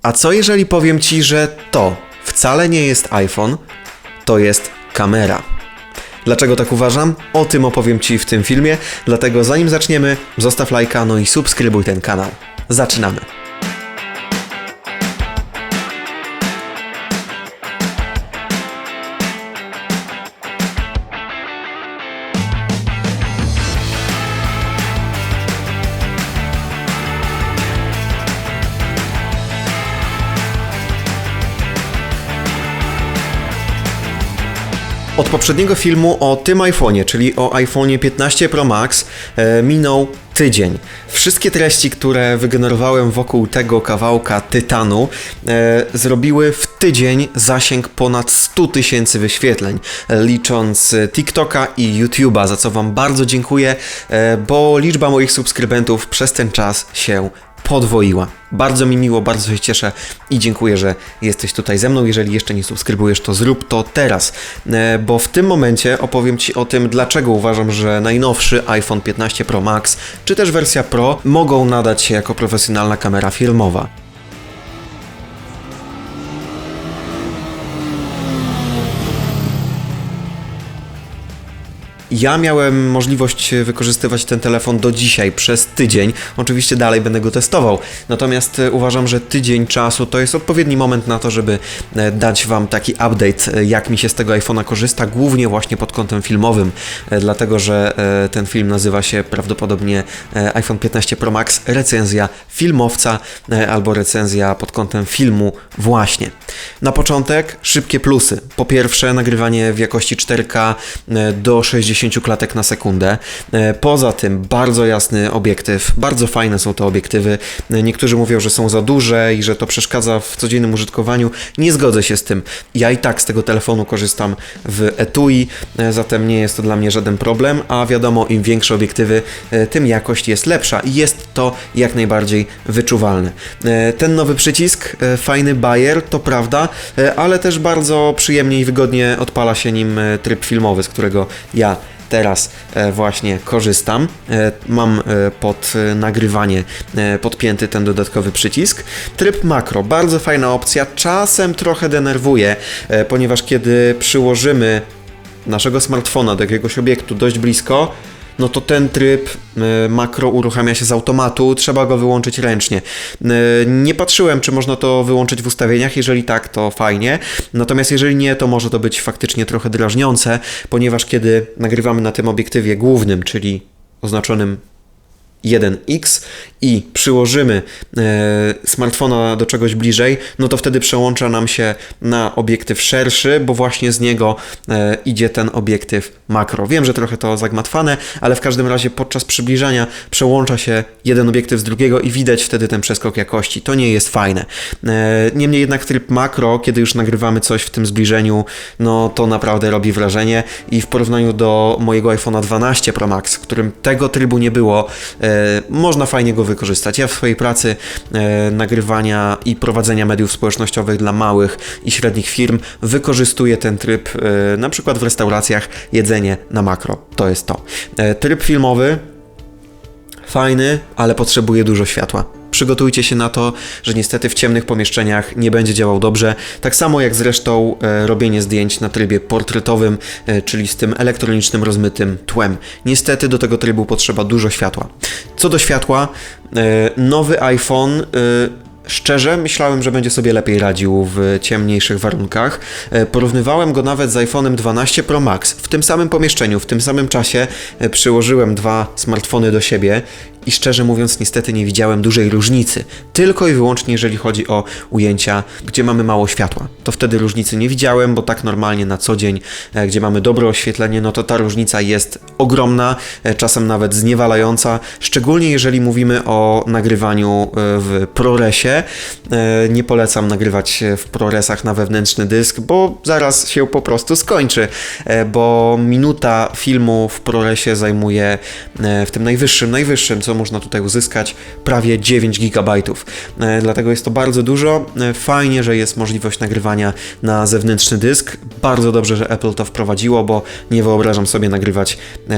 A co jeżeli powiem Ci, że to wcale nie jest iPhone, to jest kamera? Dlaczego tak uważam? O tym opowiem Ci w tym filmie, dlatego zanim zaczniemy, zostaw lajka, no i subskrybuj ten kanał. Zaczynamy! Od poprzedniego filmu o tym iPhone'ie, czyli o iPhone'ie 15 Pro Max, minął tydzień. Wszystkie treści, które wygenerowałem wokół tego kawałka tytanu, zrobiły w tydzień zasięg ponad 100 000 wyświetleń, licząc TikToka i YouTube'a, za co Wam bardzo dziękuję, bo liczba moich subskrybentów przez ten czas się podwoiła. Bardzo mi miło, bardzo się cieszę i dziękuję, że jesteś tutaj ze mną. Jeżeli jeszcze nie subskrybujesz, to zrób to teraz, bo w tym momencie opowiem Ci o tym, dlaczego uważam, że najnowszy iPhone 15 Pro Max, czy też wersja Pro, mogą nadać się jako profesjonalna kamera filmowa. Ja miałem możliwość wykorzystywać ten telefon do dzisiaj, przez tydzień. Oczywiście dalej będę go testował. Natomiast uważam, że tydzień czasu to jest odpowiedni moment na to, żeby dać Wam taki update, jak mi się z tego iPhone'a korzysta, głównie właśnie pod kątem filmowym, dlatego że ten film nazywa się prawdopodobnie iPhone 15 Pro Max recenzja filmowca albo recenzja pod kątem filmu właśnie. Na początek szybkie plusy. Po pierwsze, nagrywanie w jakości 4K do 60 klatek na sekundę. Poza tym bardzo jasny obiektyw, bardzo fajne są te obiektywy. Niektórzy mówią, że są za duże i że to przeszkadza w codziennym użytkowaniu. Nie zgodzę się z tym. Ja i tak z tego telefonu korzystam w etui, zatem nie jest to dla mnie żaden problem, a wiadomo, im większe obiektywy, tym jakość jest lepsza i jest to jak najbardziej wyczuwalne. Ten nowy przycisk, fajny bajer, to prawda, ale też bardzo przyjemnie i wygodnie odpala się nim tryb filmowy, z którego ja teraz właśnie korzystam. Mam pod nagrywanie podpięty ten dodatkowy przycisk. Tryb makro, bardzo fajna opcja, czasem trochę denerwuje, ponieważ kiedy przyłożymy naszego smartfona do jakiegoś obiektu dość blisko, no to ten tryb makro uruchamia się z automatu, trzeba go wyłączyć ręcznie. Nie patrzyłem, czy można to wyłączyć w ustawieniach, jeżeli tak, to fajnie, natomiast jeżeli nie, to może to być faktycznie trochę drażniące, ponieważ kiedy nagrywamy na tym obiektywie głównym, czyli oznaczonym 1x i przyłożymy smartfona do czegoś bliżej, no to wtedy przełącza nam się na obiektyw szerszy, bo właśnie z niego idzie ten obiektyw makro. Wiem, że trochę to zagmatwane, ale w każdym razie podczas przybliżania przełącza się jeden obiektyw z drugiego i widać wtedy ten przeskok jakości. To nie jest fajne. Niemniej jednak tryb makro, kiedy już nagrywamy coś w tym zbliżeniu, no to naprawdę robi wrażenie i w porównaniu do mojego iPhone'a 12 Pro Max, w którym tego trybu nie było, można fajnie go wykorzystać. Ja w swojej pracy nagrywania i prowadzenia mediów społecznościowych dla małych i średnich firm wykorzystuję ten tryb na przykład w restauracjach, jedzenie na makro. To jest to. Tryb filmowy fajny, ale potrzebuje dużo światła. Przygotujcie się na to, że niestety w ciemnych pomieszczeniach nie będzie działał dobrze. Tak samo jak zresztą robienie zdjęć na trybie portretowym, czyli z tym elektronicznym rozmytym tłem. Niestety do tego trybu potrzeba dużo światła. Co do światła, nowy iPhone szczerze myślałem, że będzie sobie lepiej radził w ciemniejszych warunkach. Porównywałem go nawet z iPhone'em 12 Pro Max. W tym samym pomieszczeniu, w tym samym czasie przyłożyłem dwa smartfony do siebie i szczerze mówiąc niestety nie widziałem dużej różnicy. Tylko i wyłącznie jeżeli chodzi o ujęcia, gdzie mamy mało światła. To wtedy różnicy nie widziałem, bo tak normalnie na co dzień, gdzie mamy dobre oświetlenie, no to ta różnica jest ogromna, czasem nawet zniewalająca, szczególnie jeżeli mówimy o nagrywaniu w ProResie. Nie polecam nagrywać w ProResach na wewnętrzny dysk, bo zaraz się po prostu skończy, bo minuta filmu w ProResie zajmuje w tym najwyższym, co można tutaj uzyskać, prawie 9 GB. Dlatego jest to bardzo dużo. Fajnie, że jest możliwość nagrywania na zewnętrzny dysk. Bardzo dobrze, że Apple to wprowadziło, bo nie wyobrażam sobie nagrywać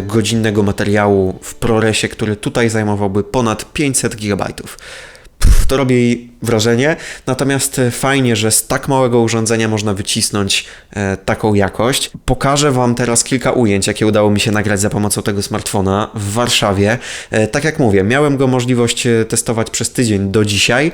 godzinnego materiału w ProResie, który tutaj zajmowałby ponad 500 GB. To robi wrażenie, natomiast fajnie, że z tak małego urządzenia można wycisnąć taką jakość. Pokażę Wam teraz kilka ujęć, jakie udało mi się nagrać za pomocą tego smartfona w Warszawie. Tak jak mówię, miałem go możliwość testować przez tydzień do dzisiaj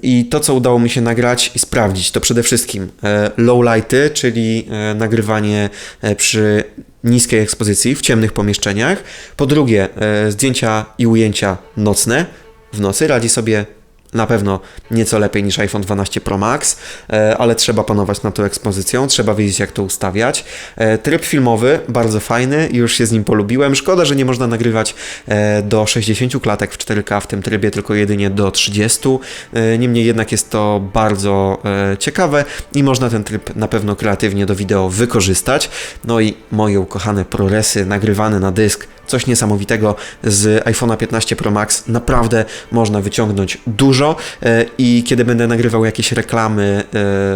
i to, co udało mi się nagrać i sprawdzić, to przede wszystkim lowlighty, czyli nagrywanie przy niskiej ekspozycji w ciemnych pomieszczeniach. Po drugie, zdjęcia i ujęcia nocne. W nocy radzi sobie na pewno nieco lepiej niż iPhone 12 Pro Max, ale trzeba panować nad tą ekspozycją, trzeba wiedzieć, jak to ustawiać. Tryb filmowy, bardzo fajny, już się z nim polubiłem. Szkoda, że nie można nagrywać do 60 klatek w 4K w tym trybie, tylko jedynie do 30. Niemniej jednak jest to bardzo ciekawe i można ten tryb na pewno kreatywnie do wideo wykorzystać. No i moje ukochane ProResy nagrywane na dysk, coś niesamowitego z iPhone'a 15 Pro Max. Naprawdę można wyciągnąć dużo i kiedy będę nagrywał jakieś reklamy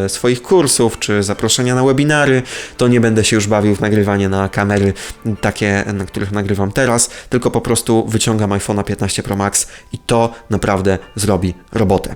swoich kursów czy zaproszenia na webinary, to nie będę się już bawił w nagrywanie na kamery takie, na których nagrywam teraz, tylko po prostu wyciągam iPhone'a 15 Pro Max i to naprawdę zrobi robotę.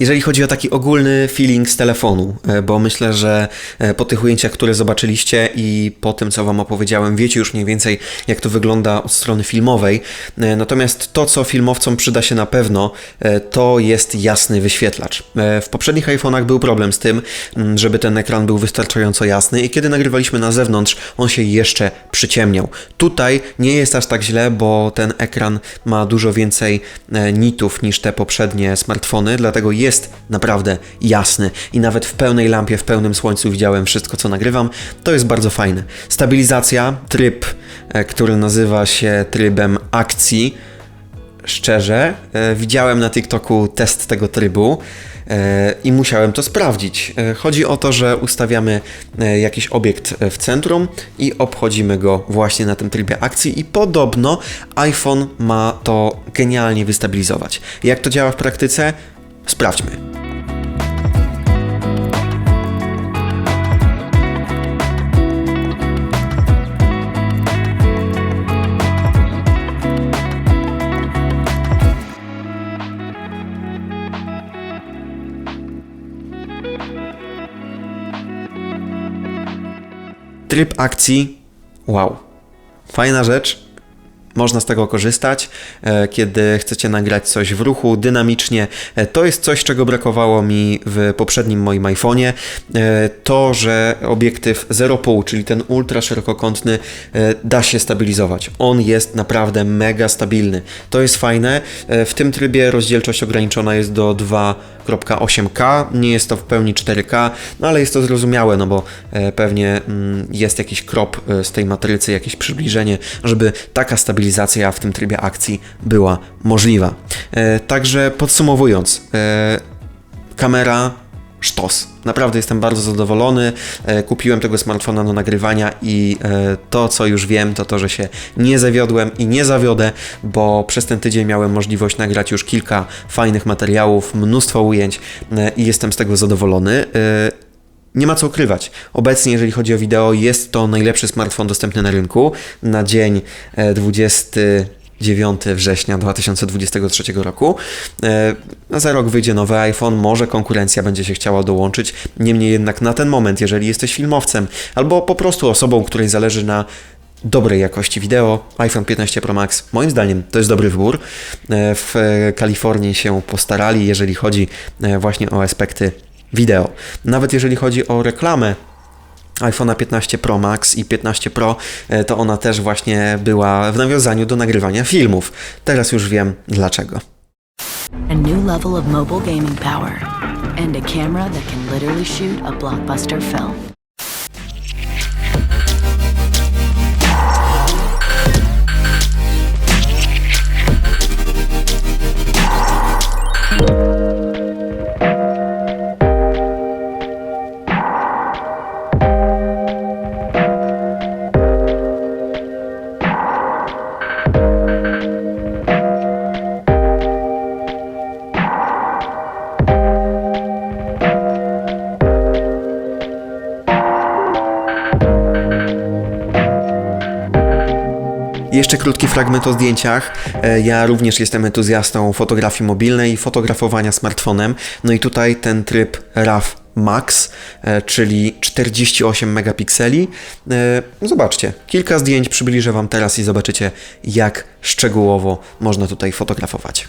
Jeżeli chodzi o taki ogólny feeling z telefonu, bo myślę, że po tych ujęciach, które zobaczyliście i po tym, co Wam opowiedziałem, wiecie już mniej więcej, jak to wygląda od strony filmowej. Natomiast to, co filmowcom przyda się na pewno, to jest jasny wyświetlacz. W poprzednich iPhone'ach był problem z tym, żeby ten ekran był wystarczająco jasny i kiedy nagrywaliśmy na zewnątrz, on się jeszcze przyciemniał. Tutaj nie jest aż tak źle, bo ten ekran ma dużo więcej nitów niż te poprzednie smartfony, dlatego jest naprawdę jasny i nawet w pełnej lampie, w pełnym słońcu widziałem wszystko, co nagrywam. To jest bardzo fajne. Stabilizacja, tryb, który nazywa się trybem akcji. Szczerze, widziałem na TikToku test tego trybu i musiałem to sprawdzić. Chodzi o to, że ustawiamy jakiś obiekt w centrum i obchodzimy go właśnie na tym trybie akcji i podobno iPhone ma to genialnie wystabilizować. Jak to działa w praktyce? Sprawdźmy. Tryb akcji, wow, fajna rzecz. Można z tego korzystać, kiedy chcecie nagrać coś w ruchu, dynamicznie. To jest coś, czego brakowało mi w poprzednim moim iPhone'ie. To, że obiektyw 0,5, czyli ten ultra szerokokątny, da się stabilizować. On jest naprawdę mega stabilny. To jest fajne. W tym trybie rozdzielczość ograniczona jest do 2,8K. Nie jest to w pełni 4K, no ale jest to zrozumiałe, no bo pewnie jest jakiś crop z tej matrycy, jakieś przybliżenie, żeby taka stabilizacja w tym trybie akcji była możliwa. Także podsumowując, kamera sztos. Naprawdę jestem bardzo zadowolony. Kupiłem tego smartfona do nagrywania i to, co już wiem, to to, że się nie zawiodłem i nie zawiodę, bo przez ten tydzień miałem możliwość nagrać już kilka fajnych materiałów, mnóstwo ujęć i jestem z tego zadowolony. Nie ma co ukrywać. Obecnie, jeżeli chodzi o wideo, jest to najlepszy smartfon dostępny na rynku na dzień 29 września 2023 roku. Za rok wyjdzie nowy iPhone, może konkurencja będzie się chciała dołączyć. Niemniej jednak na ten moment, jeżeli jesteś filmowcem albo po prostu osobą, której zależy na dobrej jakości wideo, iPhone 15 Pro Max, moim zdaniem to jest dobry wybór. W Kalifornii się postarali, jeżeli chodzi właśnie o aspekty wideo. Nawet jeżeli chodzi o reklamę iPhone'a 15 Pro Max i 15 Pro, to ona też właśnie była w nawiązaniu do nagrywania filmów. Teraz już wiem dlaczego. A new level of mobile gaming power and a camera that can literally shoot a blockbuster film. jeszcze krótki fragment o zdjęciach. Ja również jestem entuzjastą fotografii mobilnej i fotografowania smartfonem. No i tutaj ten tryb RAW Max, czyli 48 megapikseli. Zobaczcie, kilka zdjęć przybliżę Wam teraz i zobaczycie, jak szczegółowo można tutaj fotografować.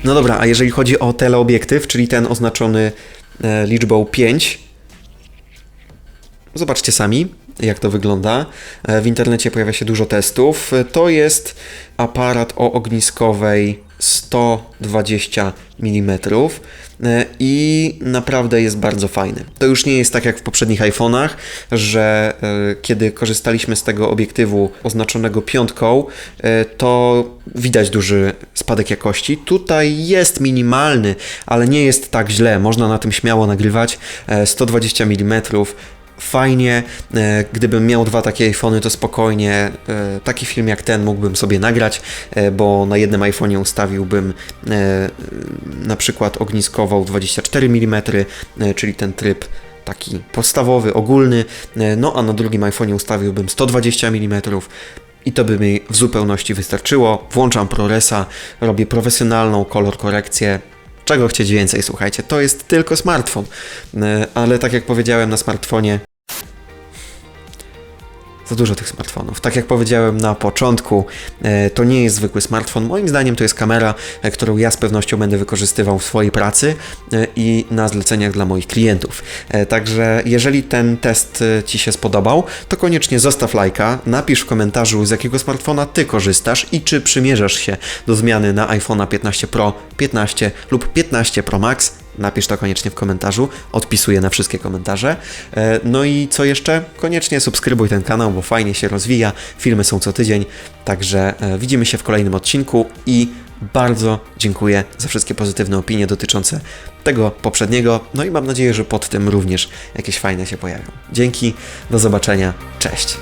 No dobra, a jeżeli chodzi o teleobiektyw, czyli ten oznaczony liczbą 5, zobaczcie sami, jak to wygląda. W internecie pojawia się dużo testów. To jest aparat o ogniskowej 120 mm i naprawdę jest bardzo fajny. To już nie jest tak jak w poprzednich iPhone'ach, że kiedy korzystaliśmy z tego obiektywu oznaczonego 5, to widać duży spadek jakości. Tutaj jest minimalny, ale nie jest tak źle. Można na tym śmiało nagrywać. 120 mm. Fajnie, gdybym miał 2 takie iPhony, to spokojnie taki film jak ten mógłbym sobie nagrać, bo na jednym iPhone'ie ustawiłbym na przykład ogniskową 24 mm, czyli ten tryb taki podstawowy, ogólny, no a na drugim iPhone'ie ustawiłbym 120 mm i to by mi w zupełności wystarczyło. Włączam ProResa, robię profesjonalną kolor korekcję. Czego chcieć więcej, słuchajcie, to jest tylko smartfon, ale tak jak powiedziałem na smartfonie, za dużo tych smartfonów. Tak jak powiedziałem na początku, to nie jest zwykły smartfon. Moim zdaniem to jest kamera, którą ja z pewnością będę wykorzystywał w swojej pracy i na zleceniach dla moich klientów. Także jeżeli ten test Ci się spodobał, to koniecznie zostaw lajka, napisz w komentarzu, z jakiego smartfona Ty korzystasz i czy przymierzasz się do zmiany na iPhone'a 15 Pro, 15 lub 15 Pro Max. Napisz to koniecznie w komentarzu, odpisuję na wszystkie komentarze. No i co jeszcze? Koniecznie subskrybuj ten kanał, bo fajnie się rozwija, filmy są co tydzień, także widzimy się w kolejnym odcinku i bardzo dziękuję za wszystkie pozytywne opinie dotyczące tego poprzedniego, no i mam nadzieję, że pod tym również jakieś fajne się pojawią. Dzięki, do zobaczenia, cześć!